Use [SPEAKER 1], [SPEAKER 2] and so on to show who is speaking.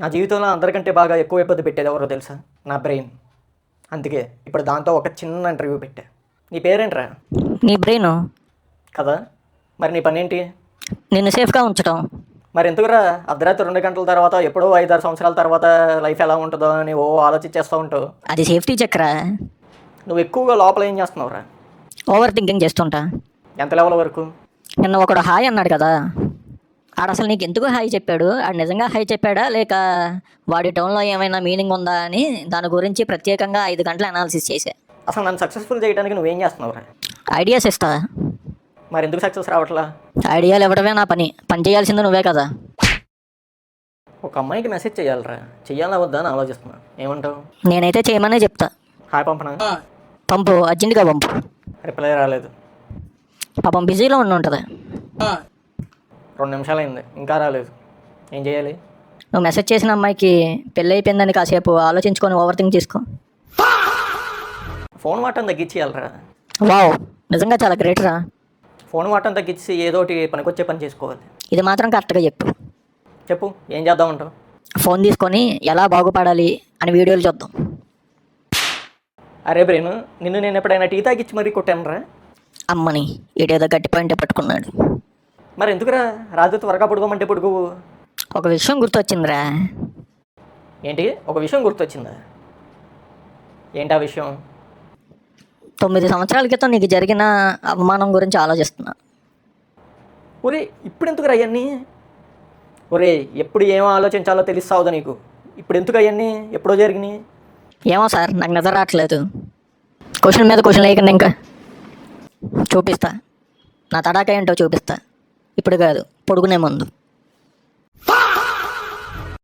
[SPEAKER 1] నా జీవితంలో అందరికంటే బాగా ఎక్కువ ఇబ్బంది పెట్టేది ఎవరో తెలుసా? నా బ్రెయిన్. అందుకే ఇప్పుడు దాంతో ఒక చిన్న ఇంటర్వ్యూ పెట్టా. నీ పేరేంట్రా?
[SPEAKER 2] నీ బ్రెయిన్
[SPEAKER 1] కదా, మరి నీ పని ఏంటి?
[SPEAKER 2] నిన్ను సేఫ్గా ఉంచడం.
[SPEAKER 1] మరి ఎందుకురా అర్ధరాత్రి 2 గంటల తర్వాత ఎప్పుడో 5-6 సంవత్సరాల తర్వాత లైఫ్ ఎలా ఉంటుందో అని ఆలోచించేస్తూ ఉంటావు.
[SPEAKER 2] అది సేఫ్టీ చెక్కరా.
[SPEAKER 1] నువ్వు ఎక్కువగా లోపల ఏం చేస్తున్నావురా?
[SPEAKER 2] ఓవర్ థింకింగ్ చేస్తుంటా.
[SPEAKER 1] ఎంత లెవెల్ వరకు?
[SPEAKER 2] నిన్న ఒకడు హాయ్ అన్నాడు కదా, ఆడు అసలు నీకు ఎందుకు హాయ్ చెప్పాడు? ఆడు నిజంగా హాయ్ చెప్పాడా లేక వాడి టోన్లో ఏమైనా మీనింగ్ ఉందా అని దాని గురించి ప్రత్యేకంగా 5 గంటల అనాలిసిస్ చేశా.
[SPEAKER 1] అసలు నన్ను సక్సెస్ఫుల్ చేయడానికి నువ్వేం చేస్తున్నావురా?
[SPEAKER 2] ఐడియాస్ ఇస్తా.
[SPEAKER 1] మరి ఎందుకు సక్సెస్ రావట్లా?
[SPEAKER 2] ఐడియాలు ఇవ్వడమే నా పని చేయాల్సింది నువ్వే కదా.
[SPEAKER 1] ఒక అమ్మాయికి మెసేజ్ చేయాలరా, చెయ్యాలా వద్దా అని ఆలోచిస్తున్నా. ఏమంటావు?
[SPEAKER 2] నేనైతే చేయమనే చెప్తా.
[SPEAKER 1] హాయ్ పంపనా?
[SPEAKER 2] పంపు, అర్జెంటుగా పంపు.
[SPEAKER 1] రిప్లై రాలేదు.
[SPEAKER 2] పాపం బిజీలో ఉంటుంది.
[SPEAKER 1] 2 నిమిషాలు అయింది, ఇంకా రాలేదు. ఏం చేయాలి?
[SPEAKER 2] నువ్వు మెసేజ్ చేసిన అమ్మాయికి పెళ్ళి అయిపోయిందని కాసేపు ఆలోచించుకొని ఓవర్ థింక్ చేసుకో.
[SPEAKER 1] ఫోన్ వాడటం తగ్గించేయాలరా.
[SPEAKER 2] వావ్, నిజంగా చాలా గ్రేట్ రా.
[SPEAKER 1] ఫోన్ వాడటం తగ్గించి ఏదోటి పనికొచ్చే పని చేసుకోవాలి.
[SPEAKER 2] ఇది మాత్రం కరెక్ట్గా
[SPEAKER 1] చెప్పు, ఏం చేద్దామంటావు?
[SPEAKER 2] ఫోన్ తీసుకొని ఎలా బాగుపడాలి అని వీడియోలు చూద్దాం.
[SPEAKER 1] అరే బ్రెయిన్, నిన్ను నేను ఎప్పుడైనా టీ తాగిచ్చి మరీ కొట్టానురా?
[SPEAKER 2] అమ్మని ఇటేదో గట్టి పాయింట్ పట్టుకున్నాడు.
[SPEAKER 1] మరి ఎందుకురా రాత్రి త్వరగా పడుకోమంటే పడుకోవు?
[SPEAKER 2] ఒక విషయం గుర్తొచ్చిందిరా.
[SPEAKER 1] ఏంటి? ఒక విషయం గుర్తొచ్చిందా? ఏంటి ఆ విషయం?
[SPEAKER 2] 9 సంవత్సరాల క్రితం నీకు జరిగిన అవమానం గురించి ఆలోచిస్తున్నా.
[SPEAKER 1] ఒరే, ఇప్పుడు ఎందుకురా అవన్నీ? ఒరే, ఎప్పుడు ఏమో ఆలోచించాలో తెలుస్తావుదా నీకు? ఇప్పుడు ఎందుకు అవన్నీ? ఎప్పుడో జరిగినాయి.
[SPEAKER 2] ఏమో సార్, నాకు నిద్ర రావట్లేదు. క్వశ్చన్ మీద క్వశ్చన్ వేయకండి, ఇంకా చూపిస్తా. నా తడాక ఏంటో చూపిస్తా. ఇప్పుడు కాదు, పొడుగునే ముందు.